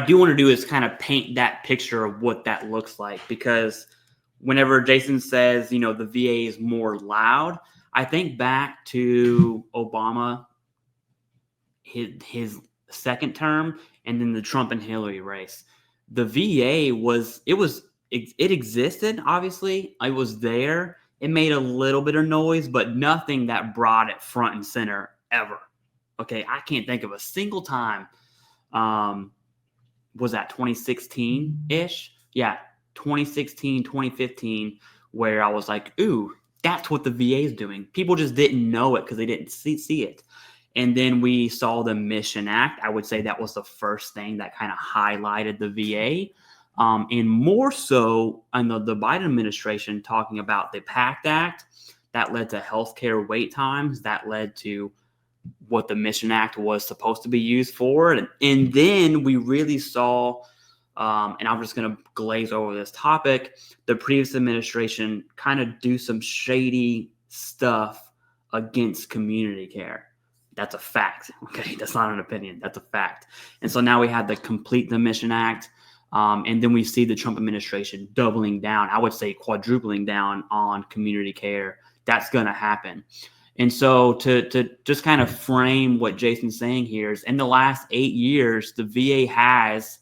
do want to do is kind of paint that picture of what that looks like, because whenever Jason says, the VA is more loud, I think back to Obama, his second term, and then the Trump and Hillary race. The VA it existed, obviously. I was there. It made a little bit of noise, but nothing that brought it front and center ever. Okay, I can't think of a single time. Was that 2016-ish? Yeah, 2016, 2015, where I was like, ooh, that's what the VA is doing. People just didn't know it because they didn't see it. And then we saw the Mission Act. I would say that was the first thing that kind of highlighted the VA. And more so in the Biden administration, talking about the PACT Act, that led to healthcare wait times, that led to what the Mission Act was supposed to be used for. And then we really saw, and I'm just going to glaze over this topic, the previous administration kind of do some shady stuff against community care. That's a fact. Okay, that's not an opinion. That's a fact. And so now we had the Mission Act. And then we see the Trump administration doubling down, I would say quadrupling down on community care. That's going to happen. And so to just kind of frame what Jason's saying here is, in the last 8 years, the VA has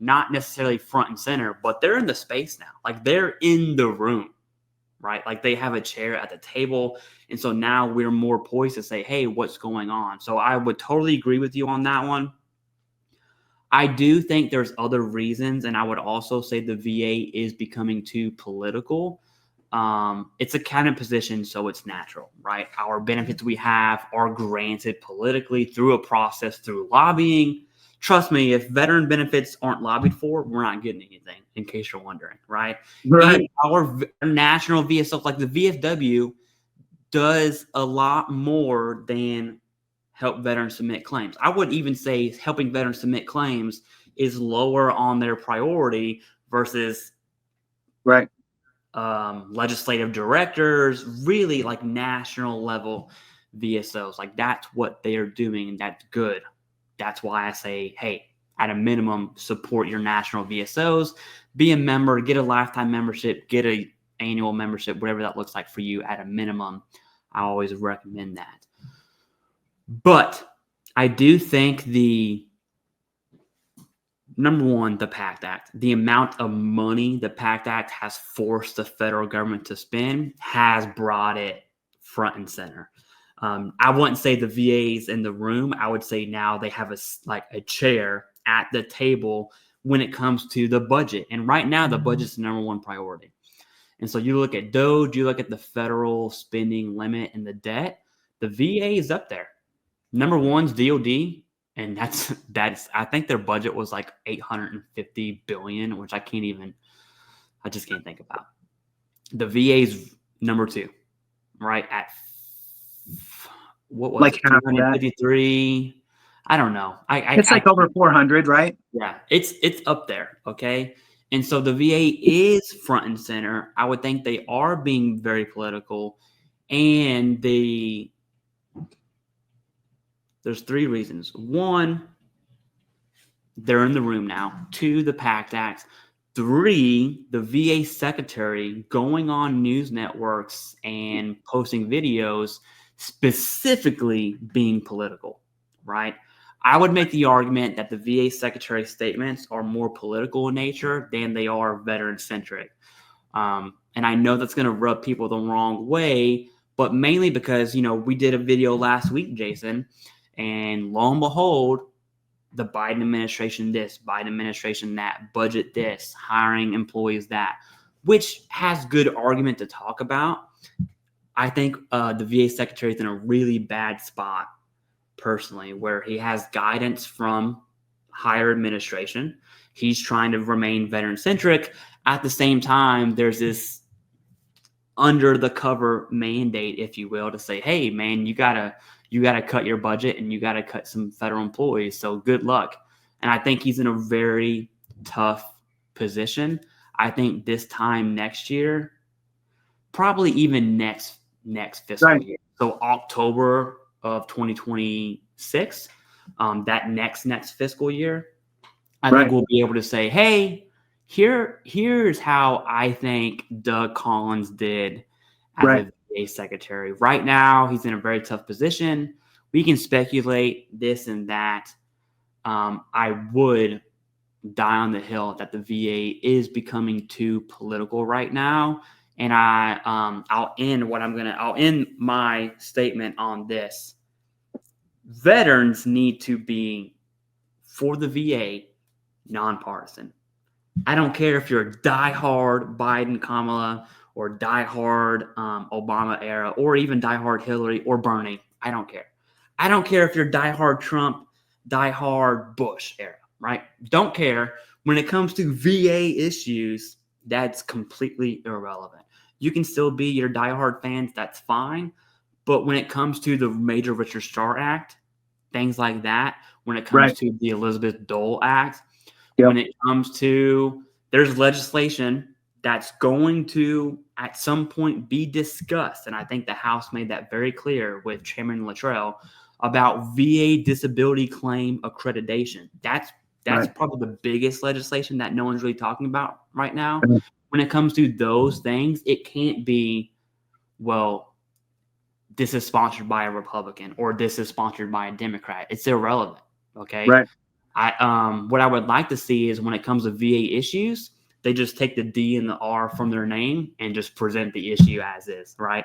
not necessarily front and center, but they're in the space now. Like, they're in the room, right? Like, they have a chair at the table. And so now we're more poised to say, hey, what's going on? So I would totally agree with you on that one. I do think there's other reasons, and I would also say the VA is becoming too political. It's a cabinet position, so it's natural, right? Our benefits we have are granted politically through a process, through lobbying. Trust me, if veteran benefits aren't lobbied for, we're not getting anything, in case you're wondering, right? Right. And our national VSO, like the VFW, does a lot more than help veterans submit claims. I would even say helping veterans submit claims is lower on their priority versus right. Legislative directors, really like national level VSOs. Like, that's what they are doing, and that's good. That's why I say, hey, at a minimum, support your national VSOs, be a member, get a lifetime membership, get a annual membership, whatever that looks like for you. At a minimum, I always recommend that. But I do think number one, the PACT Act, the amount of money the PACT Act has forced the federal government to spend has brought it front and center. I wouldn't say the VA's in the room. I would say now they have a chair at the table when it comes to the budget. And right now, the budget's the number one priority. And so you look at DOGE, you look at the federal spending limit and the debt, the VA is up there. Number one's DOD, and that's I think their budget was like $850 billion, which I just can't think about. The VA's number two, right? At what was like it, 253? I don't know. It's like over 400, right? Yeah, it's up there, okay? And so the VA is front and center. I would think they are being very political, and there's three reasons. One, they're in the room now. Two, the PACT Act. Three, the VA secretary going on news networks and posting videos specifically being political, right? I would make the argument that the VA secretary statements are more political in nature than they are veteran-centric. And I know that's going to rub people the wrong way, but mainly because, we did a video last week, Jason, and lo and behold, the Biden administration this, Biden administration that, budget this, hiring employees that, which has good argument to talk about. I think the VA secretary is in a really bad spot, personally, where he has guidance from higher administration. He's trying to remain veteran-centric. At the same time, there's this under-the-cover mandate, if you will, to say, hey, man, you gotta cut your budget and you gotta cut some federal employees. So good luck. And I think he's in a very tough position. I think this time next year, probably even next fiscal year. So October of 2026, that next fiscal year, I think we'll be able to say, hey, here's how I think Doug Collins did as a VA secretary. Right now, he's in a very tough position. We can speculate this and that. I would die on the hill that the VA is becoming too political right now. And I'll end my statement on this. Veterans need to be, for the VA, nonpartisan. I don't care if you're a diehard Biden, Kamala, or diehard Obama era, or even diehard Hillary or Bernie. I don't care. I don't care if you're diehard Trump, diehard Bush era, right? Don't care. When it comes to VA issues, that's completely irrelevant. You can still be your diehard fans, that's fine. But when it comes to the Major Richard Starr Act, things like that, when it comes to the Elizabeth Dole Act, when it comes to, there's legislation that's going to at some point be discussed, and I think the House made that very clear with Chairman Luttrell about VA disability claim accreditation. That's probably the biggest legislation that no one's really talking about right now. When it comes to those things, it can't be, well, this is sponsored by a Republican or this is sponsored by a Democrat. It's irrelevant. Okay. Right. What I would like to see is when it comes to VA issues, they just take the D and the R from their name and just present the issue as is. Right.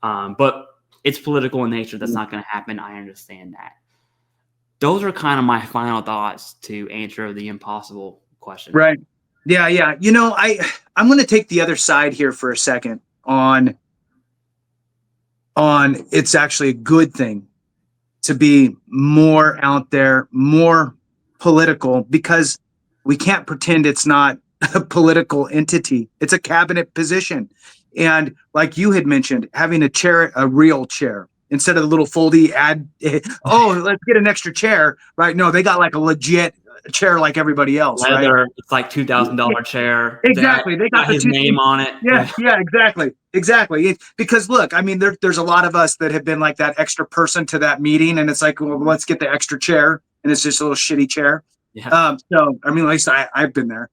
But it's political in nature. That's not going to happen. I understand that. Those are kind of my final thoughts to answer the impossible question. Right. Yeah. Yeah. You know, I'm going to take the other side here for a second on it's actually a good thing to be more out there, more political, because we can't pretend it's not a political entity. It's a cabinet position. And like you had mentioned, having a chair, a real chair, instead of the little foldy let's get an extra chair, right? No, they got like a legit chair like everybody else, leather, right? It's like $2,000 chair. Exactly. They got his name on it. Yeah, exactly. Because look, I mean, there's a lot of us that have been like that extra person to that meeting, and it's like, well, let's get the extra chair, and it's just a little shitty chair. Yeah. So I mean, at least I've been there.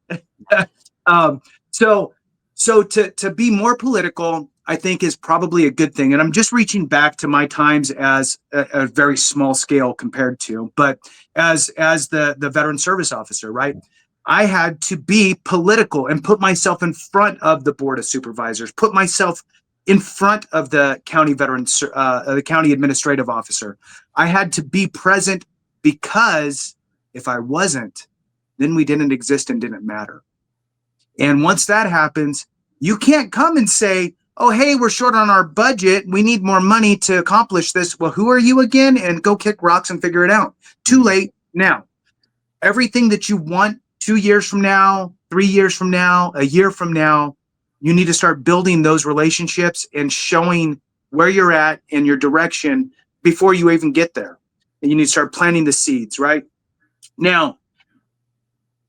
So to be more political, I think is probably a good thing. And I'm just reaching back to my times as a very small scale compared to, but as the veteran service officer, right? I had to be political and put myself in front of the board of supervisors, put myself in front of the county the county administrative officer. I had to be present, because if I wasn't, then we didn't exist and didn't matter. And once that happens, you can't come and say, oh, hey, we're short on our budget. We need more money to accomplish this. Well, who are you again? And go kick rocks and figure it out. Too late now. Everything that you want 2 years from now, 3 years from now, a year from now, you need to start building those relationships and showing where you're at and your direction before you even get there. And you need to start planting the seeds, right? Now,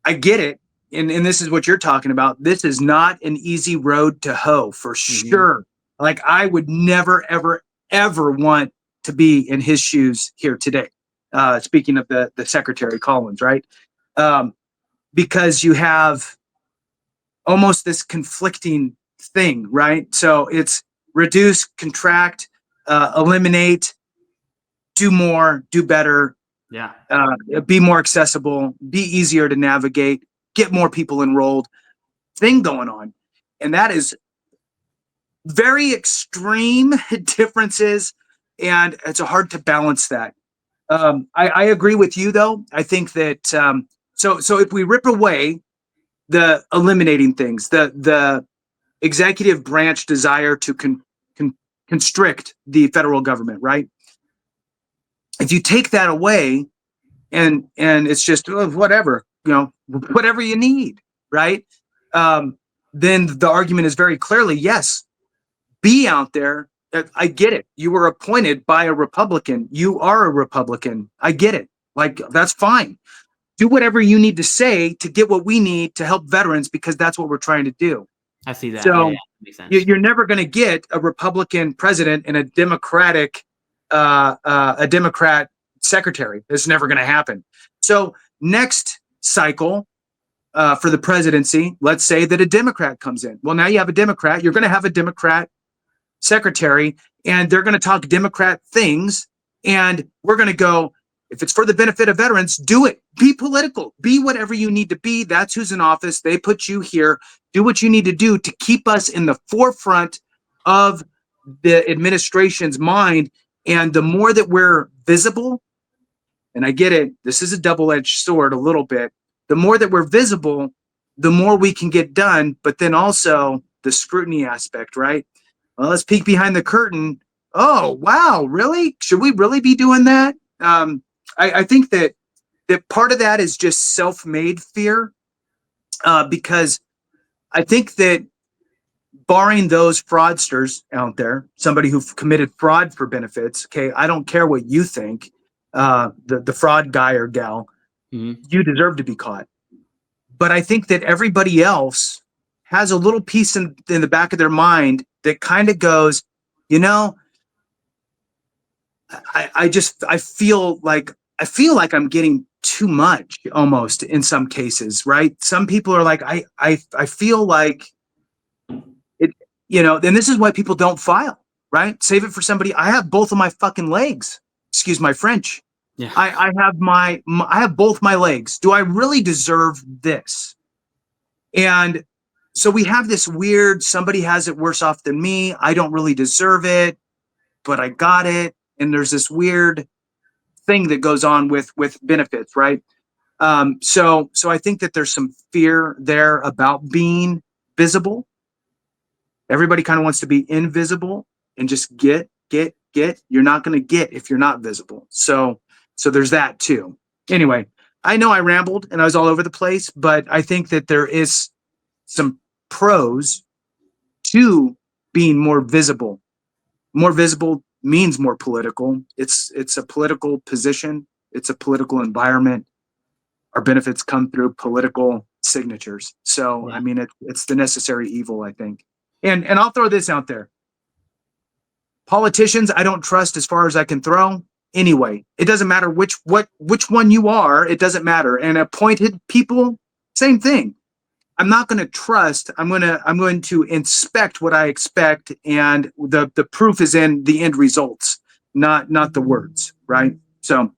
I get it. And this is what you're talking about. This is not an easy road to hoe, for sure. Like, I would never, ever, ever want to be in his shoes here today. Speaking of the Secretary Collins, right? Because you have almost this conflicting thing, right? So it's reduce, contract, eliminate, do more, do better. Yeah. Be more accessible, be easier to navigate, get more people enrolled thing going on. And that is very extreme differences, and it's hard to balance that. I agree with you, though. I think that so if we rip away the eliminating things, the executive branch desire to constrict the federal government, right? If you take that away, and it's just whatever, whatever you need, right? Then the argument is very clearly, yes, be out there. I get it. You were appointed by a Republican. You are a Republican. I get it. Like, that's fine. Do whatever you need to say to get what we need to help veterans, because that's what we're trying to do. I see that. So makes sense. You're never going to get a Republican president and a Democrat secretary. It's never going to happen. So next cycle for the presidency, let's say that a Democrat comes in. Well, now you have a Democrat. You're going to have a Democrat secretary, and they're going to talk Democrat things. And we're going to go, if it's for the benefit of veterans, do it. Be political. Be whatever you need to be. That's who's in office. They put you here. Do what you need to do to keep us in the forefront of the administration's mind. And the more that we're visible, and I get it, this is a double-edged sword a little bit. The more that we're visible, the more we can get done. But then also the scrutiny aspect, right? Well, let's peek behind the curtain. Oh, wow, really? Should we really be doing that? I think that part of that is just self-made fear, because I think that barring those fraudsters out there, somebody who've committed fraud for benefits, okay, I don't care what you think, the fraud guy or gal, you deserve to be caught. But I think that everybody else has a little piece in the back of their mind that kind of goes, you know, I feel like I'm getting too much almost in some cases, right? Some people are like, I feel like it, you know, and this is why people don't file, right? Save it for somebody. I have both of my fucking legs. Excuse my French. Yeah. I have both my legs. Do I really deserve this? And so we have this weird, somebody has it worse off than me. I don't really deserve it, but I got it. And there's this weird thing that goes on with benefits, right? So I think that there's some fear there about being visible. Everybody kind of wants to be invisible and just get. You're not going to get if you're not visible. So there's that too. Anyway, I know I rambled and I was all over the place, but I think that there is some pros to being more visible. More visible means more political. It's a political position. It's a political environment. Our benefits come through political signatures. So, I mean, it's the necessary evil, I think. And I'll throw this out there. Politicians, I don't trust as far as I can throw. Anyway, it doesn't matter which one you are. It doesn't matter. And appointed people, same thing. I'm not going to trust. I'm going to inspect what I expect, and the proof is in the end results, not the words, right? So